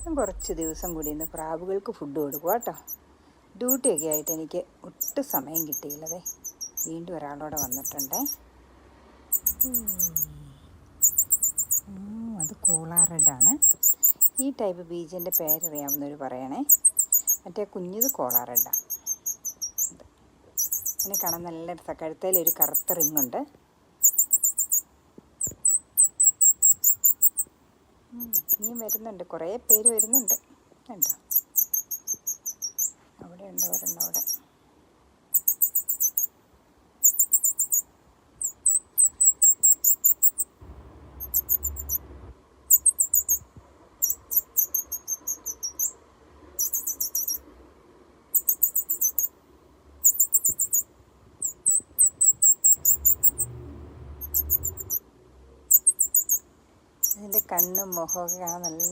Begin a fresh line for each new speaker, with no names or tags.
ഞാൻ കുറച്ച് ദിവസം കൂടി ഇന്ന് പ്രാവുകൾക്ക് ഫുഡ് കൊടുക്കുക കേട്ടോ. ഡ്യൂട്ടിയൊക്കെ ആയിട്ട് എനിക്ക് ഒട്ടും സമയം കിട്ടിയില്ലതേ. വീണ്ടും ഒരാളോടെ വന്നിട്ടുണ്ടേ. അത് കോളാറെഡാണ്. ഈ ടൈപ്പ് ബീജിൻ്റെ പേരറിയാവുന്നവർ പറയണേ. മറ്റേ കുഞ്ഞത് കോളാറെഡാണ്. അതിനെ കാണാൻ നല്ല രസമാണ്. കഴുത്തേലൊരു കറുത്ത റിങ്ങുണ്ട്. ഇനിയും വരുന്നുണ്ട്, കുറേ പേര് വരുന്നുണ്ട്. കണ്ടോ, അവിടെ ഉണ്ട് ഒരെണ്ണം അവിടെ. ഇതിൻ്റെ കണ്ണും മുഖമൊക്കെ കാണാൻ നല്ല